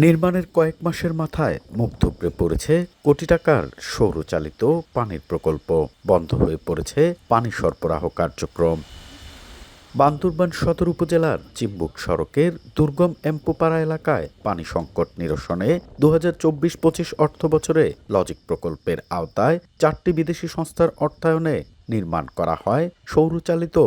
নির্মাণের কয়েক মাসের মাথায় মুখ থুবড়ে পড়েছে কোটি টাকার সৌরচালিত পানির প্রকল্প। বন্ধ হয়ে পড়েছে পানি সরবরাহ কার্যক্রম। বান্দরবান সদর উপজেলার চিম্বুক সড়কের দুর্গম এম্পুপাড়া এলাকায় পানি সংকট নিরসনে ২০২৪-২৫ অর্থবছরে লজিক প্রকল্পের আওতায় ৪টি বিদেশি সংস্থার অর্থায়নে নির্মাণ করা হয় সৌরচালিত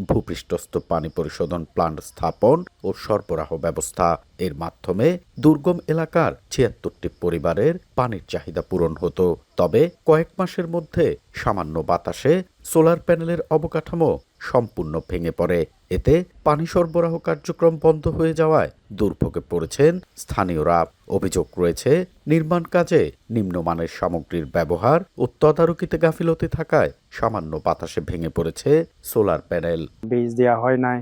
ভূপৃষ্ঠস্থ পানি পরিশোধন প্লান্ট স্থাপন ও সরবরাহ ব্যবস্থা। এর মাধ্যমে দুর্গম এলাকার ৭৬টি পরিবারের পানির চাহিদা পূরণ হতো। তবে কয়েক মাসের মধ্যে সামান্য বাতাসে সোলার প্যানেলের অবকাঠামো সম্পূর্ণ ভেঙে পড়ে। এতে পানি সরবরাহ কার্যক্রম বন্ধ হয়ে যাওয়ায় দুর্ভোগে পড়েছেন স্থানীয়রা। অভিযোগ রয়েছে, নির্মাণ কাজে নিম্নমানের সামগ্রীর ব্যবহার ও তদারকিতে গাফিলতি থাকায় সামান্য বাতাসে ভেঙে পড়েছে সোলার প্যানেল। বীজ দেওয়া হয় নাই,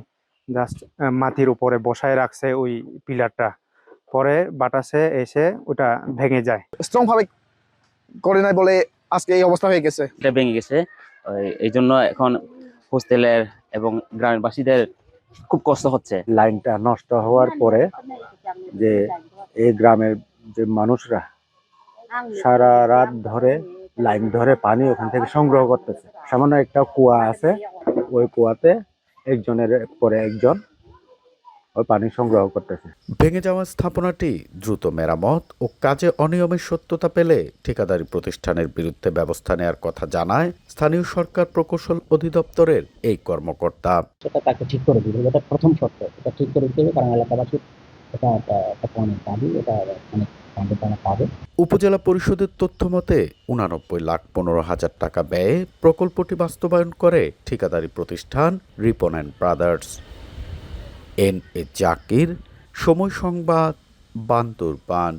জাস্ট মাটির উপরে বসায় রাখছে ওই পিলারটা, পরে বাতাসে এসে ওটা ভেঙে যায়। স্ট্রং ভাবে করে নাই বলে আজকে এই অবস্থা হয়ে গেছে। এটা ভেঙে গেছে, এই জন্য এখন হোস্টেলের এবং গ্রামের বাসীদের খুব কষ্ট হচ্ছে। লাইনটা নষ্ট হওয়ার পরে যে এই গ্রামের যে মানুষরা সারা রাত ধরে লাইন ধরে পানি ওখান থেকে সংগ্রহ করতেছে। সামান্য একটা কুয়া আছে, ওই কুয়াতে একজনের পরে একজন ওই পানি সংগ্রহ করতেছে। ভেঙে যাওয়া স্থাপনাটি দ্রুত মেরামত ও কাজে অনিয়মের সত্যতা পেলে ঠিকাদারি প্রতিষ্ঠানের বিরুদ্ধে ব্যবস্থা নেওয়ার কথা জানায় স্থানীয় সরকার প্রকৌশল অধিদপ্তরের এই কর্মকর্তা। সেটা তাকে ঠিক করে দিবে, এটা প্রথম শর্ত। এটা ঠিক করে দিতে হবে, কারণ এলাকাবাসী এটা অনেক দাবি, এটা অনেক পাবে। উপজেলা পরিষদের তথ্য মতে 89,15,00,000 টাকা ব্যয়ে প্রকল্পটি বাস্তবায়ন করে ঠিকাদারি প্রতিষ্ঠান Ripon and brothers. N A Zakir, সময় সংবাদ, বান্দরবান।